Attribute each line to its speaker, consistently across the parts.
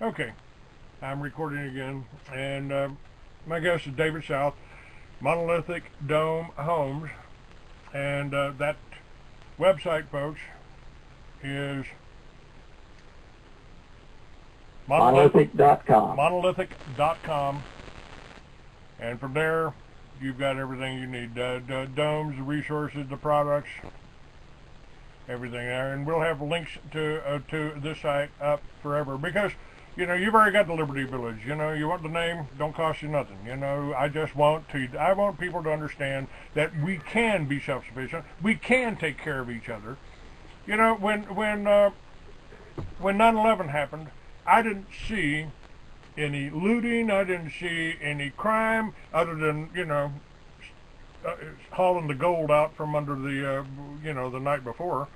Speaker 1: Okay, I'm recording again, and my guest is David South, Monolithic Dome Homes, and that website, folks, is
Speaker 2: monolithic.com.
Speaker 1: Monolithic.com, and from there, you've got everything you need: domes, the resources, the products, everything there, and we'll have links to this site up forever because. You know, you've already got the Liberty Village. You know, you want the name, don't cost you nothing. You know, I want people to understand that we can be self-sufficient. We can take care of each other. You know, when 9/11 happened, I didn't see any looting. I didn't see any crime other than, you know, hauling the gold out from under the, you know, the night before.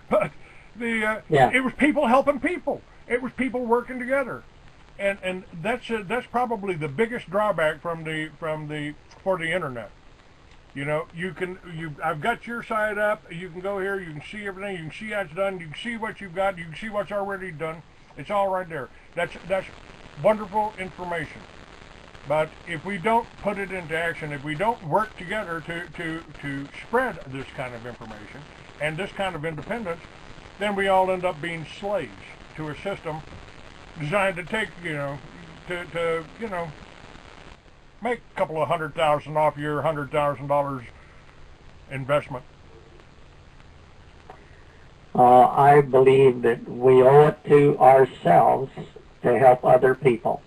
Speaker 1: But it was people helping people. It was people working together, and that's probably the biggest drawback for the internet. You know, I've got your site up. You can go here. You can see everything. You can see how it's done. You can see what you've got. You can see what's already done. It's all right there. That's wonderful information. But if we don't put it into action, if we don't work together to spread this kind of information and this kind of independence, then we all end up being slaves to a system designed to take, you know, to you know, make a couple of $100,000 off your $100,000 investment.
Speaker 2: I believe that we owe it to ourselves to help other people.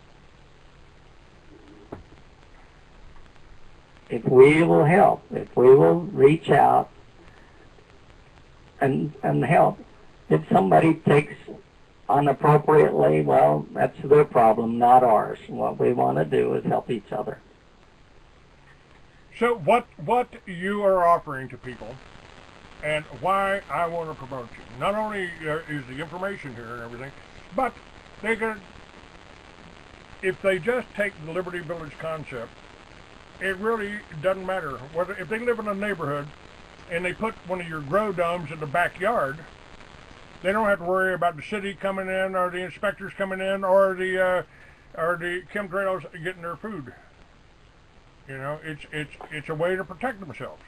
Speaker 2: If we will help, if we will reach out and help, if somebody takes inappropriately, well, that's their problem, not ours. What we want to do is help each other.
Speaker 1: So what you are offering to people and why I want to promote you, not only is the information here and everything, but if they just take the Liberty Village concept, it really doesn't matter whether if they live in a neighborhood and they put one of your grow domes in the backyard. They don't have to worry about the city coming in, or the inspectors coming in, or the chemtrails getting their food. You know, it's a way to protect themselves.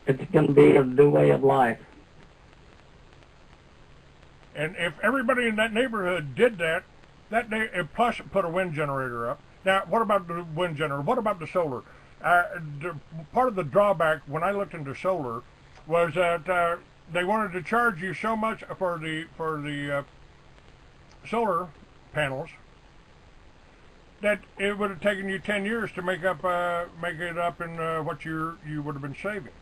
Speaker 2: It's going to be a new way of life.
Speaker 1: And if everybody in that neighborhood did that, plus put a wind generator up. Now, what about the wind generator? What about the solar? Part of the drawback when I looked into solar was that they wanted to charge you so much for the solar panels that it would have taken you 10 years to make it up in what you would have been saving.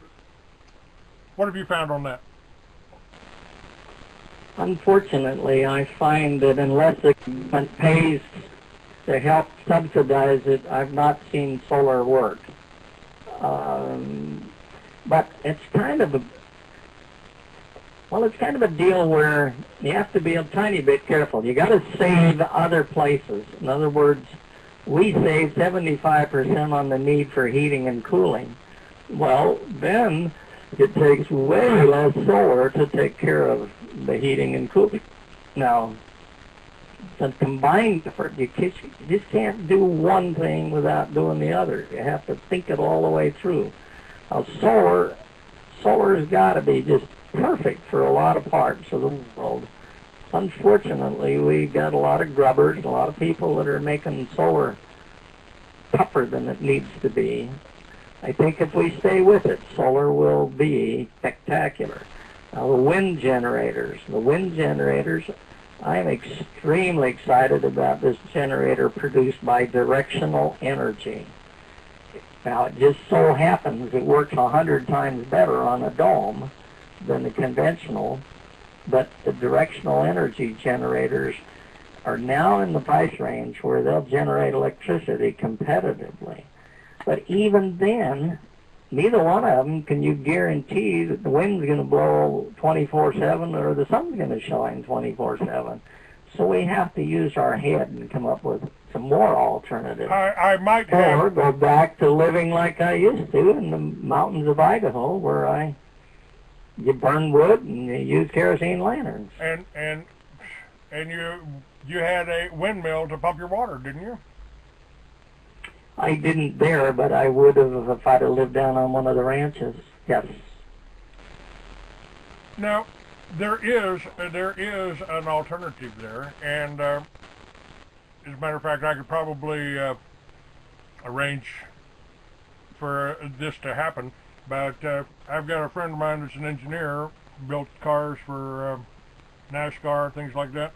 Speaker 1: What have you found on that?
Speaker 2: Unfortunately, I find that unless the government pays to help subsidize it, I've not seen solar work. But it's kind of a deal where you have to be a tiny bit careful. You got to save other places. In other words, we save 75% on the need for heating and cooling. Well, then it takes way less solar to take care of the heating and cooling. Now, it's a combined effort. You just can't do one thing without doing the other. You have to think it all the way through. Now, solar's got to be just perfect for a lot of parts of the world. Unfortunately, we got a lot of grubbers, a lot of people that are making solar tougher than it needs to be. I think if we stay with it, solar will be spectacular. Now, the wind generators, I'm extremely excited about this generator produced by directional energy. Now, it just so happens it works 100 times better on a dome than the conventional, but the directional energy generators are now in the price range where they'll generate electricity competitively. But even then, neither one of them can you guarantee that the wind's going to blow 24/7 or the sun's going to shine 24/7. So we have to use our head and come up with some more alternatives.
Speaker 1: I might have...
Speaker 2: Or go back to living like I used to in the mountains of Idaho, where you burn wood and you use kerosene lanterns.
Speaker 1: And and you had a windmill to pump your water, didn't you?
Speaker 2: I didn't there, but I would have if I'd have lived down on one of the ranches. Yes.
Speaker 1: Now, there is an alternative there, and as a matter of fact, I could probably arrange for this to happen. But I've got a friend of mine that's an engineer, built cars for NASCAR, things like that,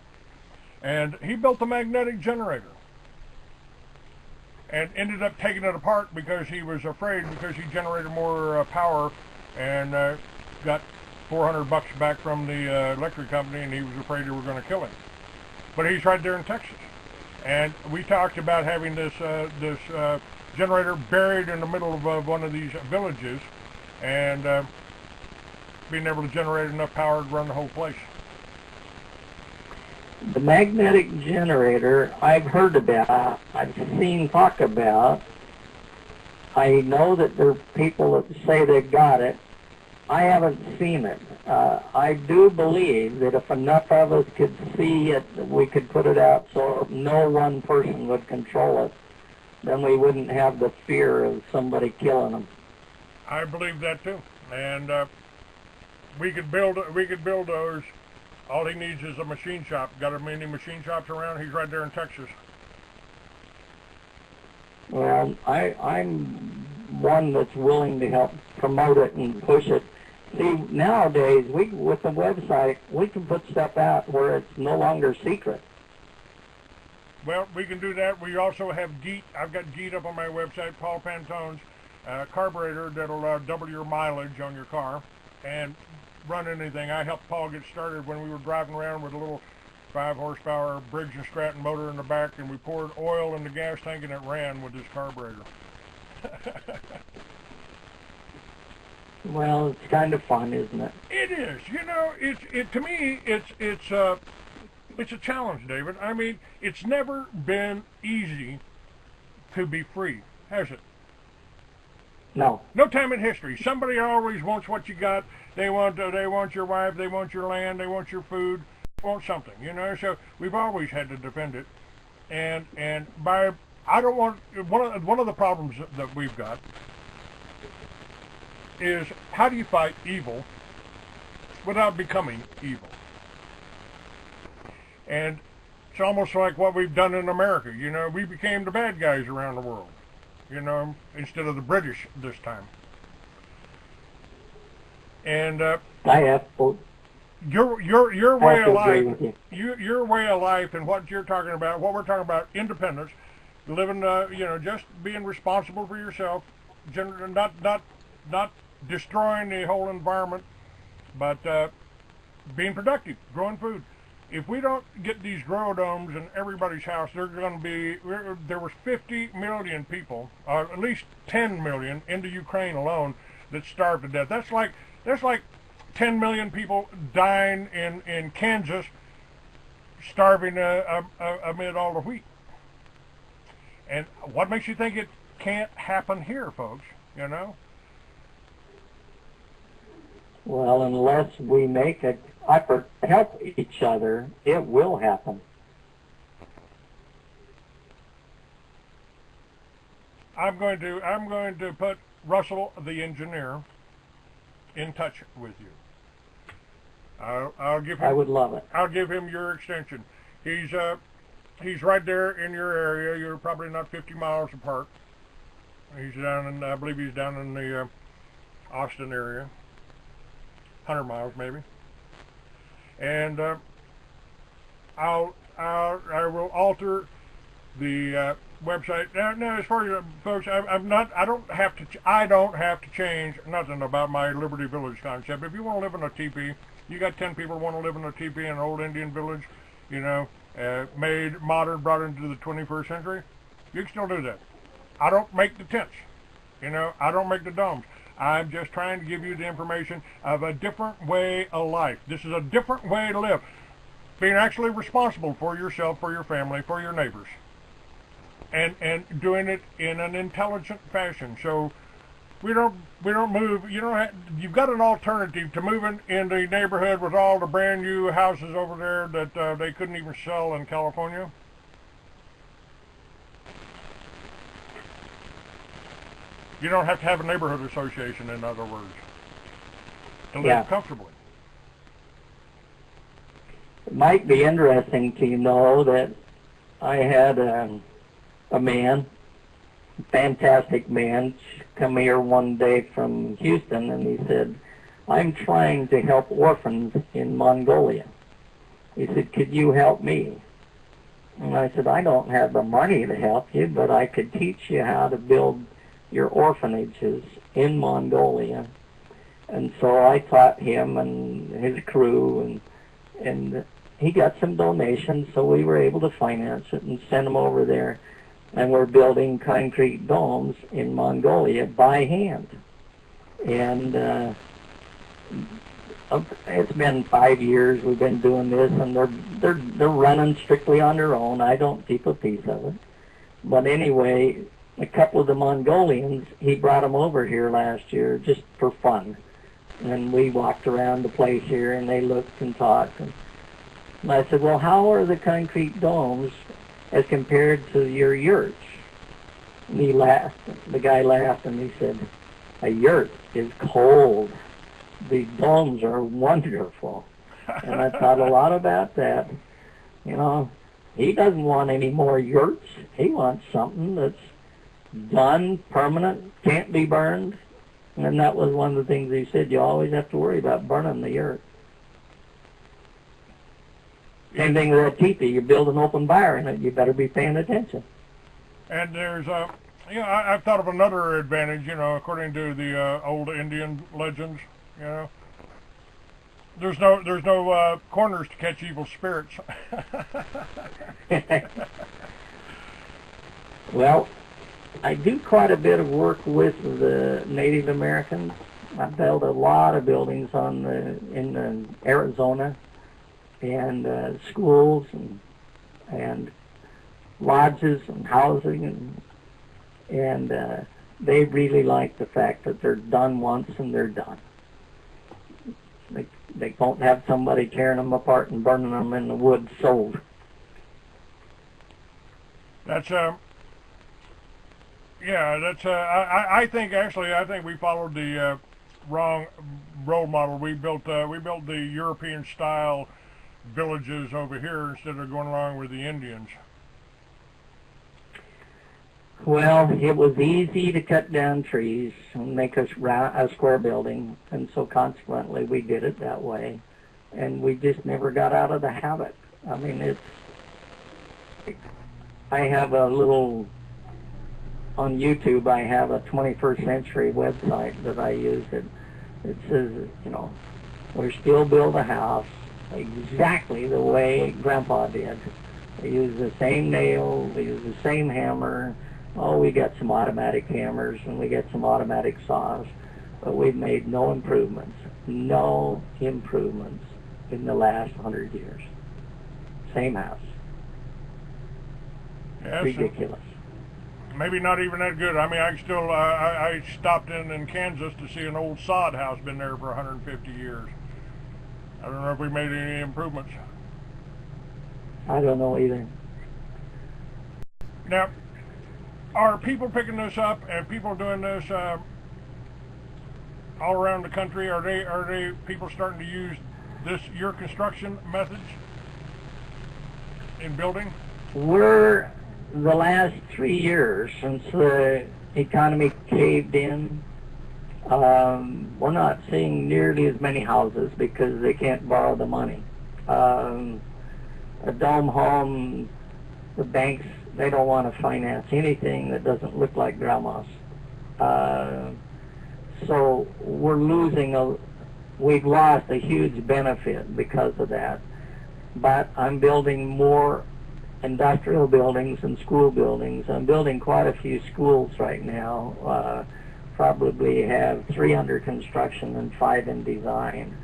Speaker 1: and he built a magnetic generator and ended up taking it apart because he was afraid, because he generated more power and got $400 back from the electric company, and he was afraid they were going to kill him. But he's right there in Texas, and we talked about having this generator buried in the middle of one of these villages, and being able to generate enough power to run the whole place.
Speaker 2: The magnetic generator, I've heard about, I've seen talk about. I know that there are people that say they've got it. I haven't seen it. I do believe that if enough of us could see it, we could put it out so no one person would control it. Then we wouldn't have the fear of somebody killing them.
Speaker 1: I believe that too, and we could build those. All he needs is a machine shop. Got a many machine shops around? He's right there in Texas.
Speaker 2: Well, I'm one that's willing to help promote it and push it. See, nowadays, with the website, we can put stuff out where it's no longer secret.
Speaker 1: Well, we can do that. We also have GEAT. I've got GEAT up on my website, Paul Pantone's carburetor that'll double your mileage on your car and run anything. I helped Paul get started when we were driving around with a little 5-horsepower Briggs & Stratton motor in the back, and we poured oil in the gas tank and it ran with this carburetor.
Speaker 2: Well, it's kind of fun, isn't it?
Speaker 1: It is. You know, to me, it's a challenge, David. I mean, it's never been easy to be free, has it?
Speaker 2: No.
Speaker 1: No time in history. Somebody always wants what you got. They want your wife. They want your land. They want your food. They want something, you know. So we've always had to defend it. And I don't want one of the problems that we've got is how do you fight evil without becoming evil? And it's almost like what we've done in America. You know, we became the bad guys around the world, you know, instead of the British this time. And
Speaker 2: I have
Speaker 1: your way of life,
Speaker 2: your
Speaker 1: way of life, and what you're talking about, what we're talking about, independence, living, you know, just being responsible for yourself, not destroying the whole environment, but being productive, growing food. If we don't get these grow domes in everybody's house, there's going to be, there was 50 million people, or at least 10 million into Ukraine alone that starved to death. That's like 10 million people dying in Kansas, starving amid all the wheat. And what makes you think it can't happen here, folks, you know?
Speaker 2: Well, unless we make an effort to help each other, it will happen.
Speaker 1: I'm going to put Russell, the engineer, in touch with you. I'll give him.
Speaker 2: I would love it.
Speaker 1: I'll give him your extension. He's right there in your area. You're probably not 50 miles apart. He's down in, I believe he's down in the Austin area. 100 miles maybe. And I will alter the website. Now, as far as folks, I don't have to change nothing about my Liberty Village concept. If you want to live in a teepee, you got 10 people who want to live in a teepee in an old Indian village, you know, made modern, brought into the 21st century, you can still do that. I don't make the tents, you know, I don't make the domes. I'm just trying to give you the information of a different way of life. This is a different way to live. Being actually responsible for yourself, for your family, for your neighbors. And doing it in an intelligent fashion. So we don't move. You don't have, you've got an alternative to moving in the neighborhood with all the brand new houses over there that they couldn't even sell in California. You don't have to have a neighborhood association, in other words, to live comfortably.
Speaker 2: It might be interesting to know that I had a man, fantastic man, come here one day from Houston, and he said, "I'm trying to help orphans in Mongolia." He said, "Could you help me?" And I said, "I don't have the money to help you, but I could teach you how to build your orphanages in Mongolia." And so I taught him and his crew, and he got some donations, so we were able to finance it and send them over there. And we're building concrete domes in Mongolia by hand. And it's been 5 years we've been doing this, and they're running strictly on their own. I don't keep a piece of it. But anyway, a couple of the Mongolians, he brought them over here last year just for fun. And we walked around the place here, and they looked and talked. And I said, "Well, how are the concrete domes as compared to your yurts?" And he laughed. The guy laughed, and he said, "A yurt is cold. The domes are wonderful." And I thought a lot about that. You know, he doesn't want any more yurts. He wants something that's done, permanent, can't be burned. And that was one of the things he said, you always have to worry about burning the yurt. Same thing with a teepee. You build an open fire in it, you better be paying attention.
Speaker 1: And there's I've thought of another advantage, according to the old Indian legends, there's no corners to catch evil spirits.
Speaker 2: Well, I do quite a bit of work with the Native Americans. I built a lot of buildings in Arizona, and schools and lodges and housing, and they really like the fact that they're done once and they're done. They won't have somebody tearing them apart and burning them in the woods sold.
Speaker 1: That's I think we followed the wrong role model. We built the European style villages over here instead of going along with the Indians.
Speaker 2: Well, it was easy to cut down trees and make a square building, and so consequently we did it that way, and we just never got out of the habit. I mean, I have a little, on YouTube, I have a 21st century website that I use. It says, we still build a house exactly the way Grandpa did. They use the same nail, they use the same hammer. Oh, we got some automatic hammers and we got some automatic saws, but we've made no improvements in the last 100 years. Same house.
Speaker 1: Yes,
Speaker 2: ridiculous.
Speaker 1: Maybe not even that good. I mean, I stopped in Kansas to see an old sod house, been there for 150 years. I don't know if we made any improvements.
Speaker 2: I don't know either.
Speaker 1: Now, are people picking this up and people doing this all around the country? Are they people starting to use your construction methods in building?
Speaker 2: We're the last 3 years since the economy caved in. We're not seeing nearly as many houses because they can't borrow the money. A dome home, the banks, they don't want to finance anything that doesn't look like grandma's. So we've lost a huge benefit because of that. But I'm building more industrial buildings and school buildings. I'm building quite a few schools right now. Probably have 3 under construction and 5 in design.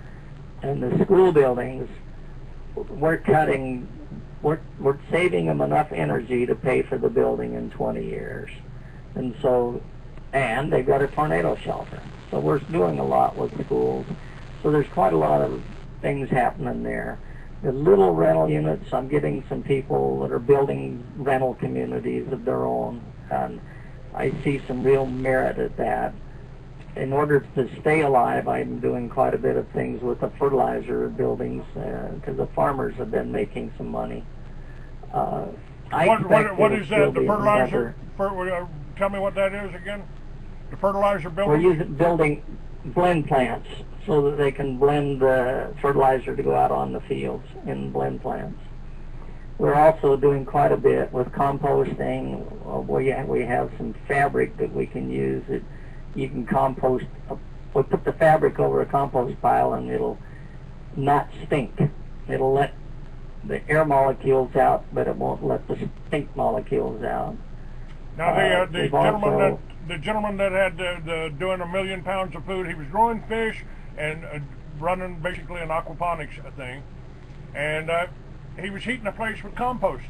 Speaker 2: And the school buildings, we're saving them enough energy to pay for the building in 20 years. And so and they've got a tornado shelter. So we're doing a lot with schools. So there's quite a lot of things happening there. The little rental units, I'm getting some people that are building rental communities of their own, and I see some real merit at that. In order to stay alive, I'm doing quite a bit of things with the fertilizer buildings because the farmers have been making some money.
Speaker 1: What is that, the fertilizer? Tell me what that is again. The fertilizer building?
Speaker 2: We're building blend plants so that they can blend the fertilizer to go out on the fields in blend plants. We're also doing quite a bit with composting. We have some fabric that we can use. You can compost. We put the fabric over a compost pile and it'll not stink. It'll let the air molecules out, but it won't let the stink molecules out.
Speaker 1: Now the gentleman that had doing 1 million pounds of food, he was growing fish and running basically an aquaponics thing, and he was heating the place with compost.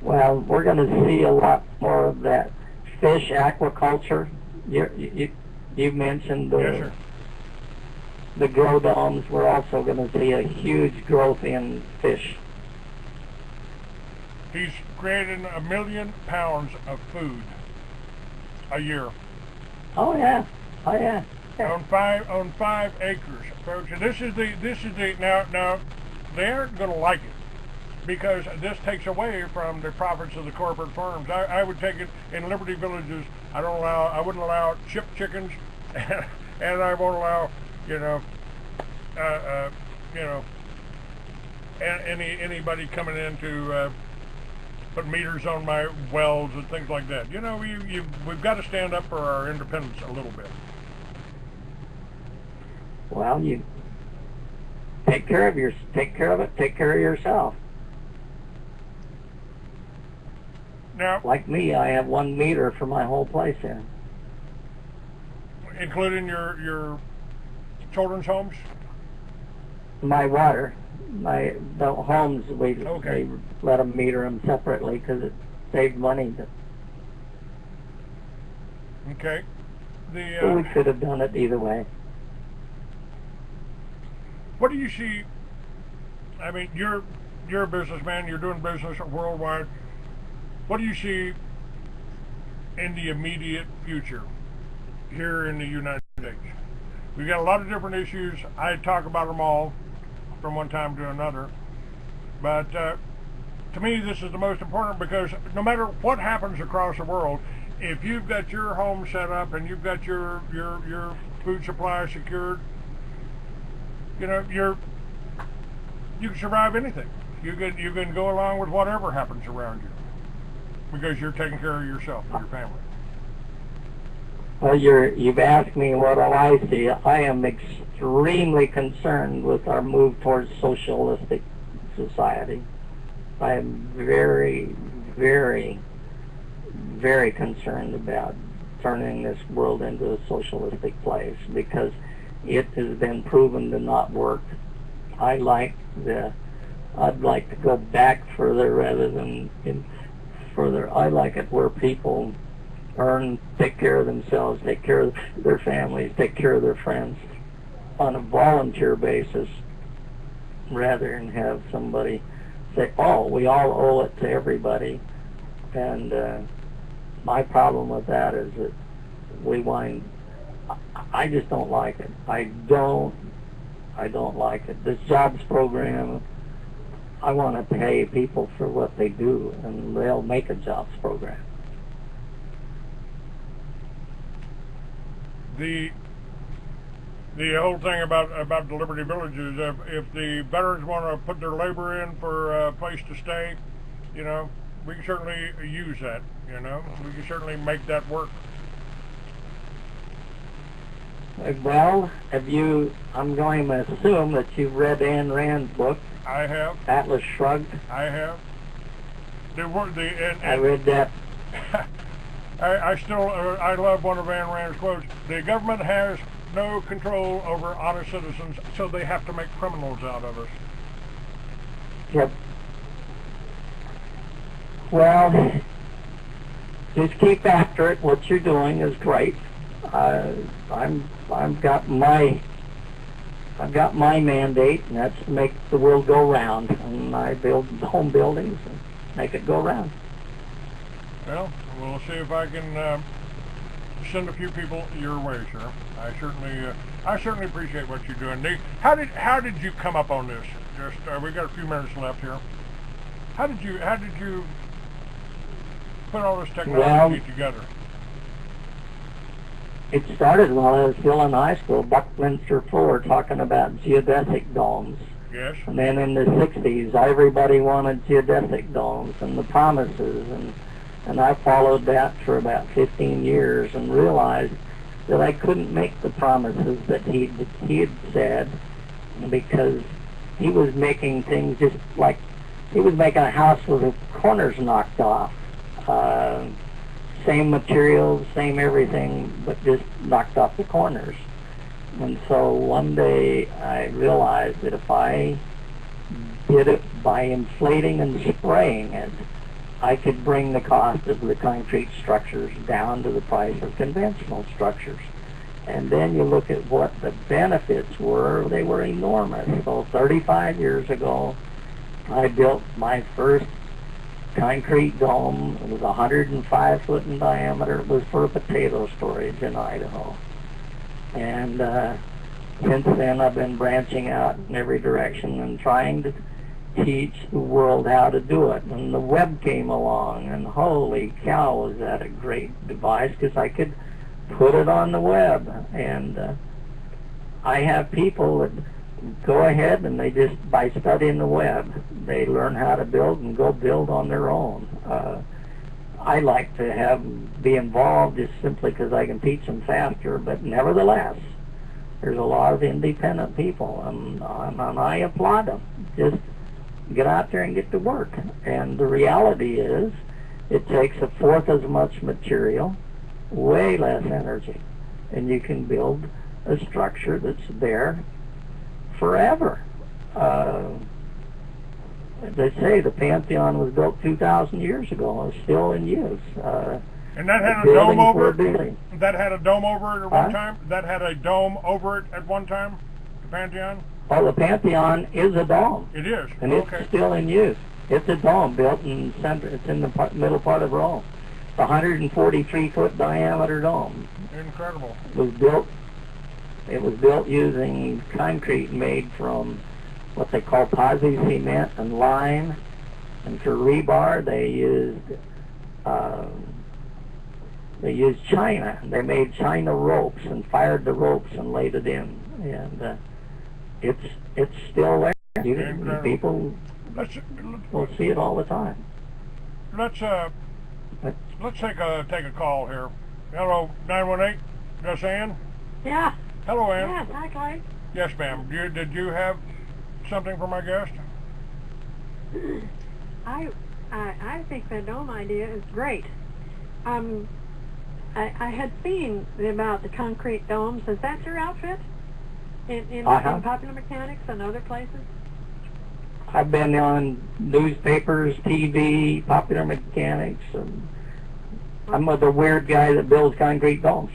Speaker 2: Well, we're going to see a lot more of that. Fish aquaculture, you mentioned the grow domes. We're also going to see a huge growth in fish.
Speaker 1: He's creating 1 million pounds of food a year.
Speaker 2: Oh yeah, oh yeah.
Speaker 1: On 5 acres, folks. And this is the now they aren't going to like it, because this takes away from the profits of the corporate firms. I would take it in Liberty Villages. I wouldn't allow chipped chickens, and I won't allow, anybody coming in to put meters on my wells and things like that. We've got to stand up for our independence a little bit.
Speaker 2: Well, you take care of it. Take care of yourself.
Speaker 1: Now,
Speaker 2: like me, I have 1 meter for my whole place here,
Speaker 1: including your children's homes.
Speaker 2: My water, the homes they let them meter them separately because it saved money.
Speaker 1: Okay.
Speaker 2: We could have done it either way.
Speaker 1: What do you see? I mean, you're a businessman. You're doing business worldwide. What do you see in the immediate future here in the United States? We've got a lot of different issues. I talk about them all from one time to another. But to me, this is the most important, because no matter what happens across the world, if you've got your home set up and you've got your food supply secured, you can survive anything. You can go along with whatever happens around you, because you're taking care of yourself and your family.
Speaker 2: Well, you've asked me what do I see. I am extremely concerned with our move towards socialistic society. I am very, very, very concerned about turning this world into a socialistic place, because it has been proven to not work. I'd like to go back further rather than further. I like it where people take care of themselves, take care of their families, take care of their friends on a volunteer basis, rather than have somebody say, oh, we all owe it to everybody. And my problem with that is that I just don't like it. I don't like it. This jobs program, I want to pay people for what they do, and they'll make a jobs program.
Speaker 1: The whole thing about the Liberty Villages, if the veterans want to put their labor in for a place to stay, we can certainly use that. We can certainly make that work.
Speaker 2: Well, I'm going to assume that you've read Ayn Rand's book.
Speaker 1: I have.
Speaker 2: Atlas Shrugged.
Speaker 1: I have.
Speaker 2: I read that.
Speaker 1: I love one of Ayn Rand's quotes. The government has no control over honest citizens, so they have to make criminals out of us.
Speaker 2: Yep. Well, just keep after it. What you're doing is great. I've got my mandate, and that's to make the world go round. And I build home buildings and make it go round.
Speaker 1: Well, we'll see if I can send a few people your way, sir. I certainly appreciate what you're doing. How did you come up on this? Just we got a few minutes left here. How did you put all this technology together?
Speaker 2: It started while I was still in high school. Buckminster Fuller talking about geodesic domes.
Speaker 1: Yes.
Speaker 2: And then in the 60s, everybody wanted geodesic domes and the promises, and I followed that for about 15 years and realized that I couldn't make the promises that he had said, because he was making things just like he was making a house with the corners knocked off. Same materials, same everything, but just knocked off the corners. And so one day I realized that if I did it by inflating and spraying it, I could bring the cost of the concrete structures down to the price of conventional structures. And then you look at what the benefits were, they were enormous. So 35 years ago, I built my first concrete dome. It was 105 foot in diameter. It was for potato storage in Idaho. And since then I've been branching out in every direction and trying to teach the world how to do it. And the web came along, and holy cow, was that a great device, because I could put it on the web. And I have people that go ahead and they just, by studying the web, they learn how to build and go build on their own. I like to be involved just simply because I can teach them faster, but nevertheless, there's a lot of independent people, and I applaud them. Just get out there and get to work. And the reality is, it takes a fourth as much material, way less energy, and you can build a structure that's there forever. They say the Pantheon was built 2,000 years ago and is still in use.
Speaker 1: And that had a dome over it? That had a dome over it at one time? That had a dome over it at one time? The Pantheon?
Speaker 2: Oh, the Pantheon is a dome.
Speaker 1: It is?
Speaker 2: And it's still in use. It's a dome built in the center. It's in the middle part of Rome. It's a 143-foot diameter dome.
Speaker 1: Incredible.
Speaker 2: It was built using concrete made from what they call posi cement and lime, and for rebar they used China. They made China ropes and fired the ropes and laid it in, and it's still there. People will see it all the time.
Speaker 1: Let's take a call here. Hello, 918. That's Ann.
Speaker 3: Yeah.
Speaker 1: Hello, Ann.
Speaker 3: Yes, hi, Clay.
Speaker 1: Yes, ma'am. Did you have something for my guest?
Speaker 3: I think the dome idea is great. I had seen about the concrete domes. Is that your outfit? In Popular Mechanics and other places?
Speaker 2: I've been on newspapers, TV, Popular Mechanics, and I'm the weird guy that builds concrete domes.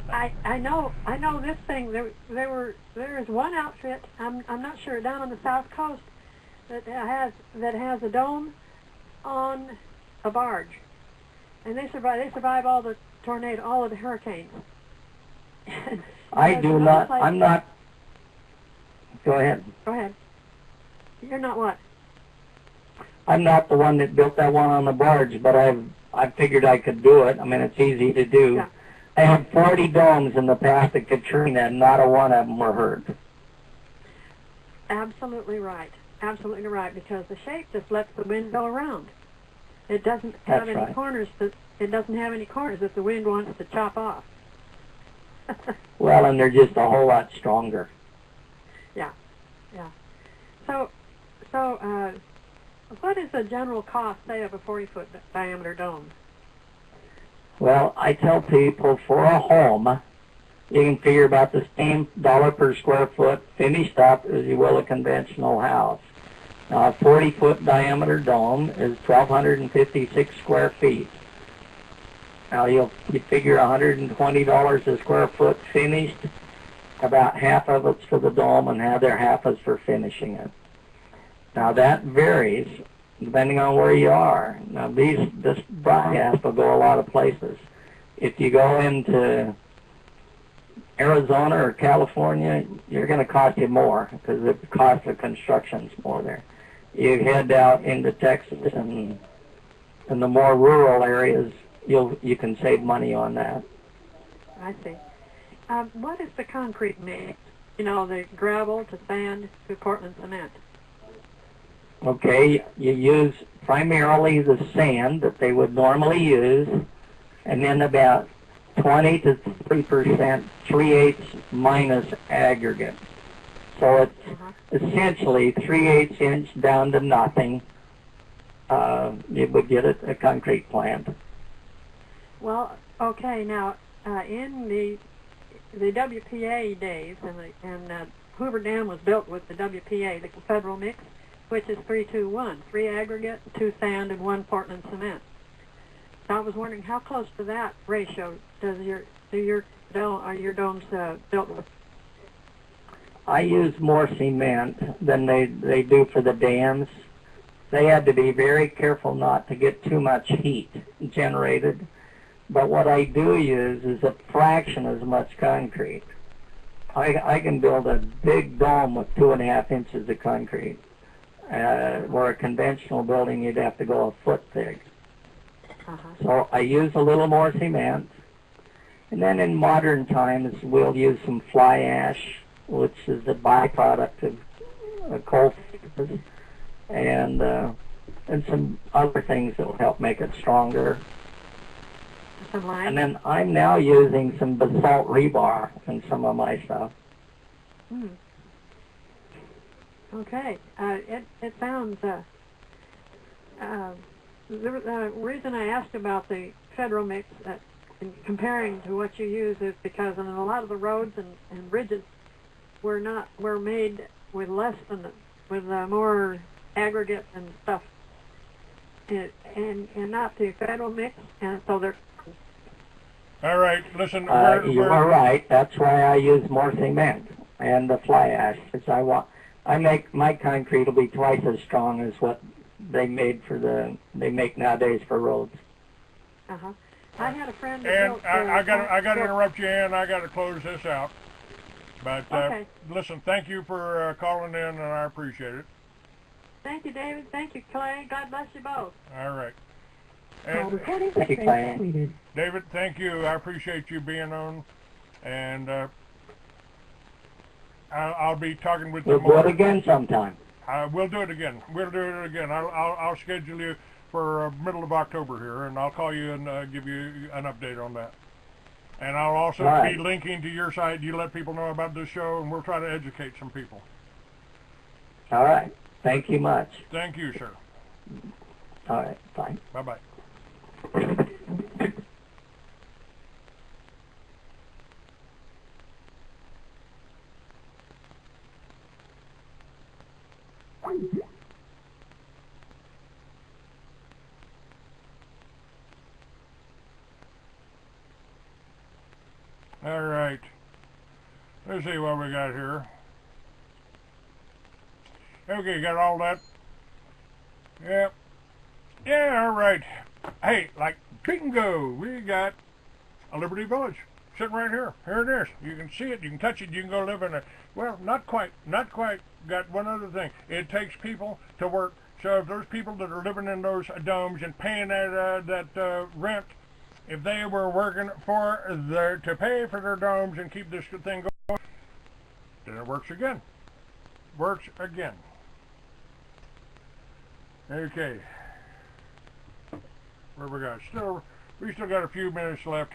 Speaker 3: I know this thing. There is one outfit. I'm not sure, down on the South Coast that has a dome on a barge, and they survive all the tornado, all of the hurricanes.
Speaker 2: I do not. I'm not. Go ahead.
Speaker 3: Go ahead. You're not what?
Speaker 2: I'm not the one that built that one on the barge, but I figured I could do it. I mean, it's easy to do.
Speaker 3: Yeah.
Speaker 2: I had 40 domes in the path of Katrina, and not a one of them were hurt.
Speaker 3: Absolutely right. Absolutely right, because the shape just lets the wind go around. It doesn't have any corners. It doesn't have any corners that the wind wants to chop off.
Speaker 2: Well, and they're just a whole lot stronger.
Speaker 3: Yeah, yeah. So, what is the general cost, say, of a 40-foot diameter dome?
Speaker 2: Well, I tell people for a home, you can figure about the same dollar per square foot finished up as you will a conventional house. Now, a 40-foot diameter dome is 1,256 square feet. Now you figure $120 a square foot finished. About half of it's for the dome and the other half is for finishing it. Now that varies depending on where you are. Now this broadcast will go a lot of places. If you go into Arizona or California, you're going to cost you more because the cost of construction's more there. You head out into Texas and in the more rural areas, you can save money on that.
Speaker 3: I see. What is the concrete mix? You know, the gravel to sand to Portland cement.
Speaker 2: Okay, you use primarily the sand that they would normally use, and then about 20 to 3%, 3/8 minus aggregate. So it's essentially 3/8 inch down to nothing. You would get a concrete plant.
Speaker 3: Well, okay. Now, in the WPA days, and Hoover Dam was built with the WPA, the federal mix, which is 3-2-1, 3 aggregate, 2 sand, and 1 Portland cement. So I was wondering how close to that ratio are your domes built with?
Speaker 2: I use more cement than they do for the dams. They had to be very careful not to get too much heat generated. But what I do use is a fraction as much concrete. I can build a big dome with 2.5 inches of concrete. Where a conventional building you'd have to go a foot thick. So I use a little more cement. And then in modern times we'll use some fly ash, which is a byproduct of coal fires, and some other things that will help make it stronger. And then I'm now using some basalt rebar in some of my stuff.
Speaker 3: Okay. It sounds... the reason I asked about the federal mix in comparing to what you use is because in a lot of the roads and bridges were made with less than with more aggregate and stuff, and not the federal mix, and so they're.
Speaker 1: All right, listen.
Speaker 2: You are right. That's why I use more cement and the fly ash. Because I make my concrete will be twice as strong as what they make nowadays for roads.
Speaker 3: I had a friend that
Speaker 1: and
Speaker 3: built,
Speaker 1: I got to interrupt you, and I got to close this out. But
Speaker 3: okay.
Speaker 1: Listen, thank you for calling in, and I appreciate it.
Speaker 3: Thank you, David. Thank you, Clay. God bless you both.
Speaker 1: All right. And
Speaker 2: Thank you, Clay.
Speaker 1: David, thank you. I appreciate you being on, and I'll be talking with you more.
Speaker 2: We'll do it again sometime.
Speaker 1: We'll do it again. I'll schedule you for middle of October here, and I'll call you and give you an update on that. And I'll also be linking to your site. You let people know about this show, and we'll try to educate some people.
Speaker 2: All right. Thank you much.
Speaker 1: Thank you, sir.
Speaker 2: All right. Bye.
Speaker 1: Bye-bye. All right. Let's see what we got here. Okay, got all that? Yep. Yeah, all right. Hey, like bingo, we got a Liberty Village sitting right here. Here it is. You can see it. You can touch it. You can go live in it. Well, not quite. Not quite. Got one other thing. It takes people to work. So if those people that are living in those domes and paying that rent, if they were working to pay for their domes and keep this thing going, then it works again. Works again. Okay. Where we got? We still got a few minutes left here.